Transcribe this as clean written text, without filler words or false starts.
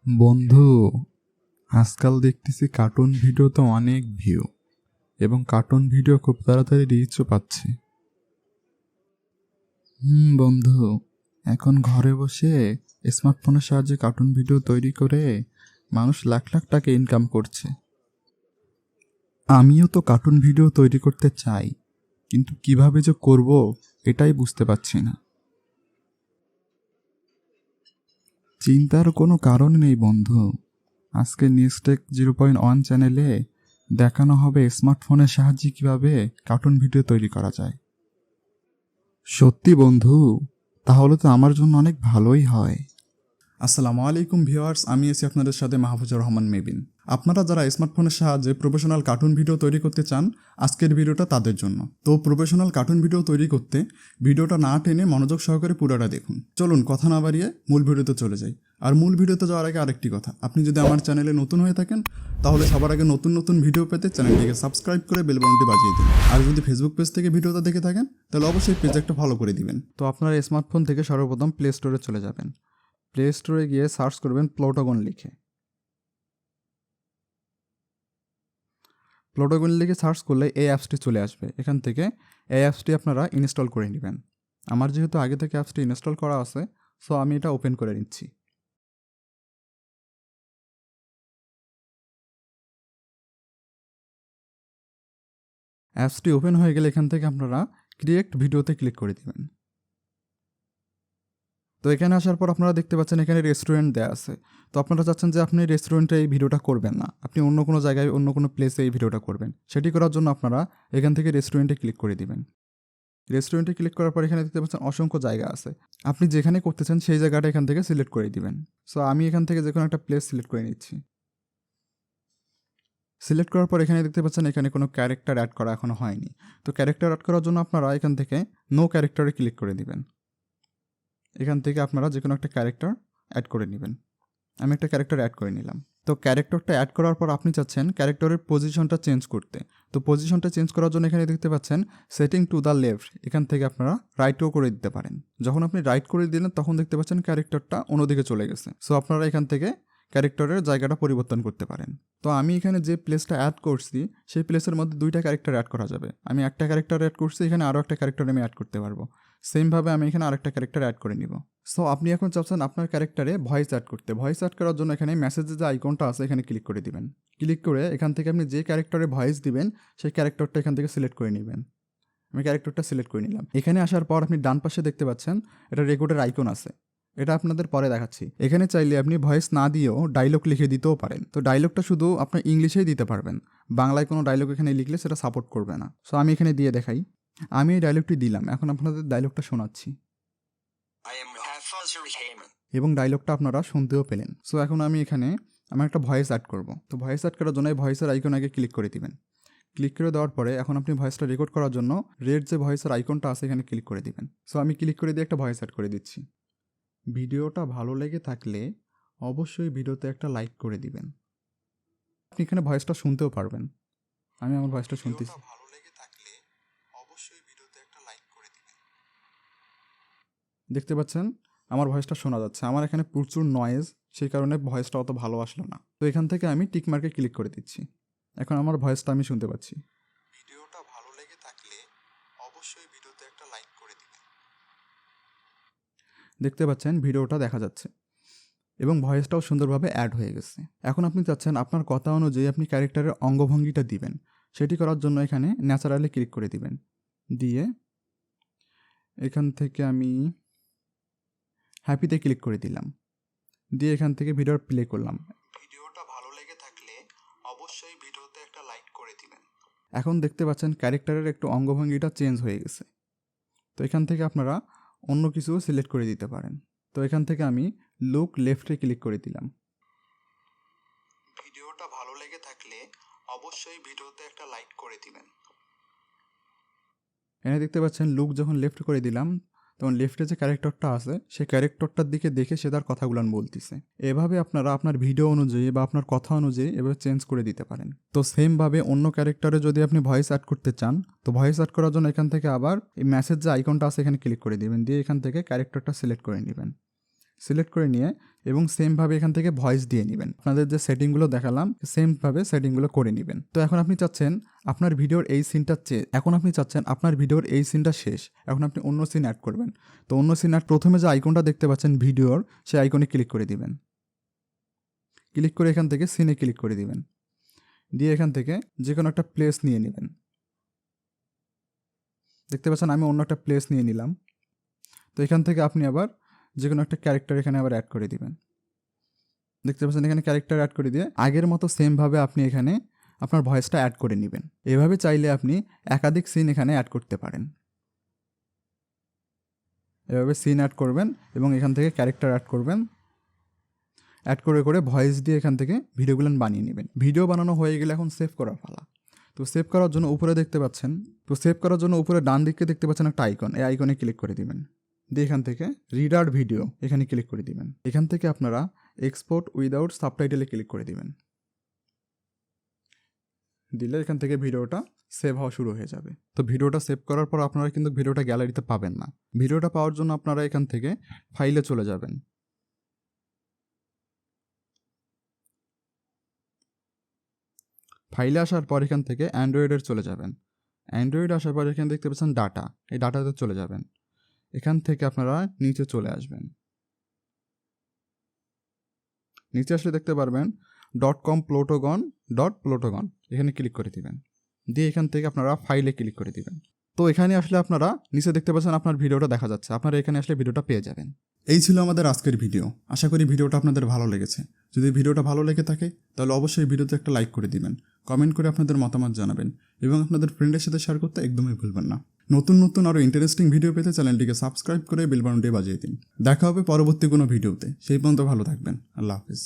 বন্ধু, আজকাল দেখতেছি কার্টুন ভিডিওতে অনেক ভিউ এবং কার্টুন ভিডিও খুব তাড়াতাড়ি রিচও পাচ্ছে। বন্ধু, এখন ঘরে বসে স্মার্টফোনের সাহায্যে কার্টুন ভিডিও তৈরি করে মানুষ লাখ লাখ টাকা ইনকাম করছে। আমিও তো কার্টুন ভিডিও তৈরি করতে চাই, কিন্তু কিভাবে যে করব এটাই বুঝতে পারছি না। চিন্তার কোনো কারণ নেই বন্ধু। আজকে নিউজটেক 0.1 চ্যানেলে দেখানো হবে স্মার্টফোনের সাহায্যে কিভাবে কার্টুন ভিডিও তৈরি করা যায়। সত্যি বন্ধু, তাহলে তো আমার জন্য অনেক ভালোই হয়। আসসালামু আলাইকুম ভিউয়ার্স, আমি আছি আপনাদের সাথে মাহফুজুর রহমান মেবিন। আপনারা যারা স্মার্টফোনের সাহায্যে প্রফেশনাল কার্টুন ভিডিও তৈরি করতে চান, আজকের ভিডিওটা তাদের জন্য। তো প্রফেশনাল কার্টুন ভিডিও তৈরি করতে ভিডিওটা না টেনে মনোযোগ সহকারে পুরোটা দেখুন। চলুন কথা না বাড়িয়ে মূল ভিডিওতে চলে যাই। আর মূল ভিডিওতে যাওয়ার আগে আরেকটি কথা, আপনি যদি আমার চ্যানেলে নতুন হয়ে থাকেন তাহলে সবার আগে নতুন নতুন ভিডিও পেতে চ্যানেলটিকে সাবস্ক্রাইব করে বেল বাটনটি বাজিয়ে দিন। আর যদি ফেসবুক পেজ থেকে ভিডিওটা দেখে থাকেন তাহলে অবশ্যই পেজ একটা ফলো করে দিবেন। তো আপনার স্মার্টফোন থেকে সর্বপ্রথম প্লে স্টোরে চলে যাবেন। প্লে স্টোরে গিয়ে সার্চ করবেন প্লুটোগন লিখে। প্লুটোগন লিখে সার্চ করলে এই অ্যাপসটি চলে আসবে। এখান থেকে এই অ্যাপসটি আপনারা ইনস্টল করে নেবেন। আমার যেহেতু আগে থেকে অ্যাপসটি ইনস্টল করা আছে, সো আমি এটা ওপেন করে নিচ্ছি। অ্যাপসটি ওপেন হয়ে গেলে এখান থেকে আপনারা ক্রিয়েট ভিডিওতে ক্লিক করে দেবেন। তো এখানে আসার পর আপনারা দেখতে পাচ্ছেন এখানে রেস্টুরেন্ট দেওয়া আছে। তো আপনারা চাচ্ছেন যে আপনি রেস্টুরেন্টে এই ভিডিওটা করবেন না, আপনি অন্য কোনো জায়গায় অন্য কোনো প্লেসে এই ভিডিওটা করবেন। সেটি করার জন্য আপনারা এখান থেকে রেস্টুরেন্টে ক্লিক করে দিবেন। রেস্টুরেন্টে ক্লিক করার পর এখানে দেখতে পাচ্ছেন অসংখ্য জায়গা আছে। আপনি যেখানে করতেছেন সেই জায়গাটা এখান থেকে সিলেক্ট করে দিবেন। সো আমি এখান থেকে যে কোনো একটা প্লেস সিলেক্ট করে নিচ্ছি। সিলেক্ট করার পর এখানে দেখতে পাচ্ছেন এখানে কোনো ক্যারেক্টার অ্যাড করা এখনো হয়নি। তো ক্যারেক্টার অ্যাড করার জন্য আপনারা এখান থেকে নো ক্যারেক্টারে ক্লিক করে দিবেন। এখান থেকে আপনারা যে কোনো একটা ক্যারেক্টার অ্যাড করে নেবেন। আমি একটা ক্যারেক্টার অ্যাড করে নিলাম। তো ক্যারেক্টারটা অ্যাড করার পর আপনি চাচ্ছেন ক্যারেক্টারের পজিশনটা চেঞ্জ করতে। তো পজিশনটা চেঞ্জ করার জন্য এখানে দেখতে পাচ্ছেন সেটিং টু দ্য লেফট, এখান থেকে আপনারা রাইটও করে দিতে পারেন। যখন আপনি রাইট করে দিলেন তখন দেখতে পাচ্ছেন ক্যারেক্টারটা অন্যদিকে চলে গেছে। সো আপনারা এখান থেকে ক্যারেক্টারের জায়গাটা পরিবর্তন করতে পারেন। তো আমি এখানে যে প্লেসটা অ্যাড করছি সেই প্লেসের মধ্যে দুইটা ক্যারেক্টার অ্যাড করা যাবে। আমি একটা ক্যারেক্টার অ্যাড করছি, এখানে আরও একটা ক্যারেক্টার আমি অ্যাড করতে পারবো। সেমভাবে আমি এখানে আরেকটা ক্যারেক্টার অ্যাড করে নিব। সো আপনি এখন চাচ্ছেন আপনার ক্যারেক্টারে ভয়েস অ্যাড করতে। ভয়েস অ্যাড করার জন্য এখানে মেসেজের যে আইকনটা আছে এখানে ক্লিক করে দিবেন। ক্লিক করে এখান থেকে আপনি যে ক্যারেক্টারে ভয়েস দিবেন সেই ক্যারেক্টারটা এখান থেকে সিলেক্ট করে নেবেন। আমি ক্যারেক্টারটা সিলেক্ট করে নিলাম। এখানে আসার পর আপনি ডান পাশে দেখতে পাচ্ছেন এটা রেকর্ডের আইকন আছে। এটা আপনাদের পরে দেখাচ্ছি। এখানে চাইলে আপনি ভয়েস না দিয়েও ডায়লগ লিখে দিতেও পারেন। তো ডায়লগটা শুধু আপনার ইংলিশেই দিতে পারবেন, বাংলায় কোনো ডায়লগ এখানে লিখলে সেটা সাপোর্ট করবে না। সো আমি এখানে দিয়ে দেখাই। আমি এই ডায়লগটি দিলাম, এখন আপনাদের ডায়লগটা শোনাচ্ছি এবং ডায়লগটা আপনারা শুনতেও পেলেন। সো এখন আমি এখানে আমার একটা ভয়েস অ্যাড করব। তো ভয়েস অ্যাড করার জন্য এই ভয়েসের আইকন আগে ক্লিক করে দিবেন। ক্লিক করে দেওয়ার পরে এখন আপনি ভয়েসটা রেকর্ড করার জন্য রেড যে ভয়েসের আইকনটা আছে এখানে ক্লিক করে দিবেন। সো আমি ক্লিক করে দিয়ে একটা ভয়েস অ্যাড করে দিচ্ছি। ভিডিওটা ভালো লেগে থাকলে অবশ্যই ভিডিওতে একটা লাইক করে দিবেন। আপনি এখানে ভয়েসটা শুনতেও পারবেন। আমি আমার ভয়েসটা শুনতেছি। দেখতে পাচ্ছেন আমার ভয়েসটা শোনা যাচ্ছে। আমার এখানে প্রচুর নয়েজ, সেই কারণে ভয়েসটা অত ভালো আসলো না। তো এখান থেকে আমি টিক মার্কে ক্লিক করে দিচ্ছি। এখন আমার ভয়েসটা আমি শুনতে পাচ্ছি। ভিডিওটা ভালো লেগে থাকলে অবশ্যই ভিডিওতে একটা লাইক করে দিবেন। দেখতে পাচ্ছেন ভিডিওটা দেখা যাচ্ছে এবং ভয়েসটাও সুন্দরভাবে অ্যাড হয়ে গেছে। এখন আপনি চাচ্ছেন আপনার কথা অনুযায়ী আপনি ক্যারেক্টারের অঙ্গভঙ্গিটা দিবেন। সেটি করার জন্য এখানে ন্যাচারালি ক্লিক করে দিবেন। দিয়ে এখান থেকে আমি হ্যাপিতে ক্লিক করে দিলাম। দিয়ে এখান থেকে ভিডিও প্লে করলাম। ভিডিওটা ভালো লেগে থাকলে অবশ্যই ভিডিওতে একটা লাইক করে দিবেন। এখন দেখতে পাচ্ছেন ক্যারেক্টারের একটু অঙ্গভঙ্গিটা চেঞ্জ হয়ে গেছে। তো এখান থেকে আপনারা অন্য কিছু সিলেক্ট করে দিতে পারেন। তো এখান থেকে আমি লুক লেফটে ক্লিক করে দিলাম। ভিডিওটা ভালো লেগে থাকলে অবশ্যই ভিডিওতে একটা লাইক করে দিবেন। এখানে দেখতে পাচ্ছেন লুক যখন লেফট করে দিলাম তখন লেফটে যে ক্যারেক্টারটা আছে সেই ক্যারেক্টারটার দিকে দেখে সে তার কথাগুলো বলতেছে। এভাবে আপনারা আপনার ভিডিও অনুযায়ী বা আপনার কথা অনুযায়ী এভাবে চেঞ্জ করে দিতে পারেন। তো সেমভাবে অন্য ক্যারেক্টারে যদি আপনি ভয়েস অ্যাড করতে চান, তো ভয়েস অ্যাড করার জন্য এখান থেকে আবার এই মেসেজ যে আইকনটা আছে এখানে ক্লিক করে দিবেন। দিয়ে এখান থেকে ক্যারেক্টারটা সিলেক্ট করে নেবেন। সিলেক্ট করে নিয়ে এবং সেমভাবে এখান থেকে ভয়েস দিয়ে নেবেন। আপনাদের যে সেটিংগুলো দেখালাম সেমভাবে সেটিংগুলো করে নেবেন। তো এখন আপনি চাচ্ছেন আপনার ভিডিওর এই সিনটা শেষ, এখন আপনি অন্য সিন অ্যাড করবেন। তো অন্য সিন অ্যাড প্রথমে যে আইকনটা দেখতে পাচ্ছেন ভিডিওর, সেই আইকনে ক্লিক করে দিবেন। ক্লিক করে এখান থেকে সিনে ক্লিক করে দিবেন, দিয়ে এখান থেকে যে কোনো একটা প্লেস নিয়ে নেবেন। দেখতে পাচ্ছেন আমি অন্য একটা প্লেস নিয়ে নিলাম। তো এখান থেকে আপনি আবার যে কোনো একটা ক্যারেক্টার এখানে আবার অ্যাড করে দিবেন। দেখতে পাচ্ছেন এখানে ক্যারেক্টার অ্যাড করে দিয়ে আগের মতো সেমভাবে আপনি এখানে আপনার ভয়েসটা অ্যাড করে নেবেন। এভাবে চাইলে আপনি একাধিক সিন এখানে অ্যাড করতে পারেন। এভাবে সিন অ্যাড করবেন এবং এখান থেকে ক্যারেক্টার অ্যাড করবেন, অ্যাড করে করে ভয়েস দিয়ে এখান থেকে ভিডিওগুলো বানিয়ে নেবেন। ভিডিও বানানো হয়ে গেলে এখন সেভ করার পালা। তো সেভ করার জন্য উপরে ডান দিকে দেখতে পাচ্ছেন একটা আইকন, এই আইকনে ক্লিক করে দিবেন। দিয়ে এখান থেকে রিডার ভিডিও এখানে ক্লিক করে দিবেন। এখান থেকে আপনারা এক্সপোর্ট উইদাউট সাবটাইটেলে ক্লিক করে দিবেন। দিলে এখান থেকে ভিডিওটা সেভ হওয়া শুরু হয়ে যাবে। তো ভিডিওটা সেভ করার পর আপনারা কিন্তু ভিডিওটা গ্যালারিতে পাবেন না। ভিডিওটা পাওয়ার জন্য আপনারা এখান থেকে ফাইলে চলে যাবেন। ফাইলে আসার পর এখান থেকে অ্যান্ড্রয়েডের চলে যাবেন। অ্যান্ড্রয়েড আসার পর এখানে দেখতে পাচ্ছেন ডাটা, এই ডাটাতে চলে যাবেন। এখান থেকে আপনারা নিচে চলে আসবেন। নিচে আসলে দেখতে পারবেন .com/plotagon এখানে ক্লিক করে দিবেন। দিয়ে এখান থেকে আপনারা ফাইলে ক্লিক করে দিবেন। তো এখানে আসলে আপনারা নিচে দেখতে পাচ্ছেন আপনার ভিডিওটা দেখা যাচ্ছে, আপনারা এখানে আসলে ভিডিওটা পেয়ে যাবেন। এই ছিল আমাদের আজকের ভিডিও। আশা করি ভিডিওটা আপনাদের ভালো লেগেছে। যদি ভিডিওটা ভালো লেগে থাকে তাহলে অবশ্যই ভিডিওতে একটা লাইক করে দিবেন, কমেন্ট করে আপনাদের মতামত জানাবেন এবং আপনাদের ফ্রেন্ডের সাথে শেয়ার করতে একদমই ভুলবেন না। নতুন নতুন আরও ইন্টারেস্টিং ভিডিও পেতে চ্যানেলটিকে সাবস্ক্রাইব করে বেল বাটনটি বাজিয়ে দিন। দেখা হবে পরবর্তী কোনো ভিডিওতে। সেই পর্যন্ত ভালো থাকবেন। আল্লাহ হাফিজ।